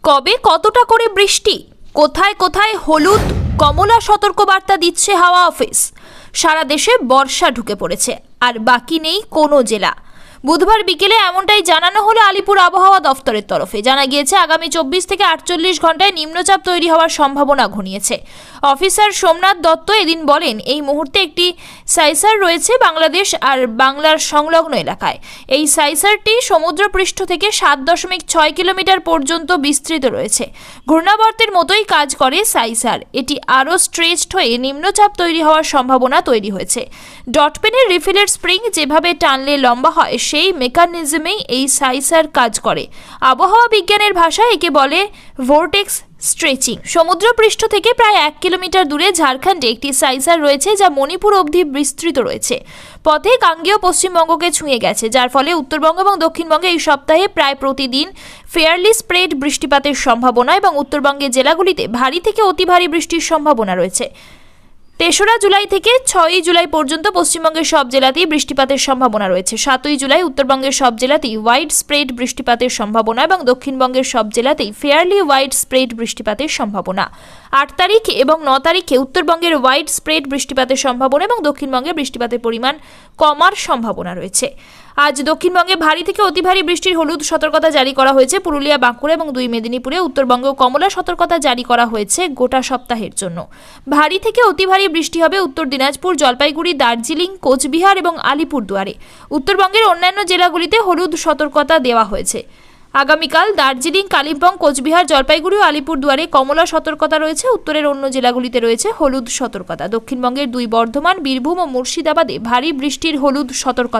কবে কতটা করে বৃষ্টি, কোথায় কোথায় হলুদ কমলা সতর্কবার্তা দিচ্ছে হাওয়া অফিস। সারা দেশে বর্ষা ঢুকে পড়েছে, আর বাকি নেই কোনো জেলা। বুধবার বিকেলে এমনটাই জানানো হলো আলিপুর আবহাওয়া দফতরের তরফে। জানা গিয়েছে আগামী 24 থেকে 48 ঘন্টায় নিম্নচাপ তৈরি হওয়ার সম্ভাবনা ঘনিয়েছে। অফিসার সোমনাথ দত্ত এদিন বলেন, এই মুহূর্তে একটি সাইসার রয়েছে বাংলাদেশ আর বাংলার সংলগ্ন এলাকায়। এই সাইসারটি সমুদ্রপৃষ্ঠ থেকে 7.6 কিলোমিটার পর্যন্ত বিস্তৃত রয়েছে। ঘূর্ণাবর্তের মতোই কাজ করে সাইসার। এটি আরও স্ট্রেচড হয়ে নিম্নচাপ তৈরি হওয়ার সম্ভাবনা তৈরি হয়েছে। ডটপেনের রিফিলের স্প্রিং যেভাবে টানলে লম্বা হয়, সেই মেকানিজমেই এই সাইসার কাজ করে। আবহাওয়া বিজ্ঞানের ভাষায় একে বলে ভোর্টেক্স স্ট্রেচিং। সমুদ্রপৃষ্ঠ থেকে প্রায় 1 কিলোমিটার দূরে ঝাড়খণ্ডে একটি সাইসার রয়েছে, যা মণিপুর অবধি বিস্তৃত রয়েছে। পথে গাঙ্গেয় পশ্চিমবঙ্গকে ছুঁয়ে গেছে, যার ফলে উত্তরবঙ্গ এবং দক্ষিণবঙ্গে এই সপ্তাহে প্রায় প্রতিদিন ফেয়ারলি স্প্রেড বৃষ্টিপাতের সম্ভাবনা এবং উত্তরবঙ্গের জেলাগুলিতে ভারী থেকে অতি ভারী বৃষ্টির সম্ভাবনা রয়েছে। 3রা জুলাই থেকে 6ই জুলাই পর্যন্ত পশ্চিমবঙ্গের সব জেলাতেই বৃষ্টিপাতের সম্ভাবনা রয়েছে। 7ই জুলাই উত্তরবঙ্গের সব জেলাতেই ওয়াইড স্প্রেড বৃষ্টিপাতের সম্ভাবনা এবং দক্ষিণবঙ্গের সব জেলাতেই ফেয়ারলি ওয়াইড স্প্রেড বৃষ্টিপাতের সম্ভাবনা। 8 তারিখ এবং 9 তারিখে উত্তরবঙ্গের ওয়াইড স্প্রেড বৃষ্টিপাতের সম্ভাবনা এবং দক্ষিণবঙ্গে বৃষ্টিপাতের পরিমাণ কমার সম্ভাবনা রয়েছে। আজ দক্ষিণবঙ্গে ভারী থেকে অতি ভারী বৃষ্টির হলুদ সতর্কতা জারি করা হয়েছে পুরুলিয়া, বাঁকুড়া এবং 2 মেদিনীপুরে। উত্তরবঙ্গেও কমলা সতর্কতা জারি করা হয়েছে গোটা সপ্তাহের জন্য। ভারী থেকে অতি ভারী বৃষ্টি হবে উত্তর দিনাজপুর, জলপাইগুড়ি, দার্জিলিং, কোচবিহার এবং আলিপুরদুয়ারে। উত্তরবঙ্গের অন্যান্য জেলাগুলিতে হলুদ সতর্কতা দেওয়া হয়েছে। আগামীকাল দার্জিলিং, কালিম্পং, কোচবিহার, জলপাইগুড়ি ও আলিপুরদুয়ারে কমলা সতর্কতা রয়েছে। উত্তরের অন্য জেলাগুলিতে রয়েছে হলুদ সতর্কতা। দক্ষিণবঙ্গের 2 বর্ধমান, বীরভূম ও মুর্শিদাবাদে ভারী বৃষ্টির হলুদ সতর্কতা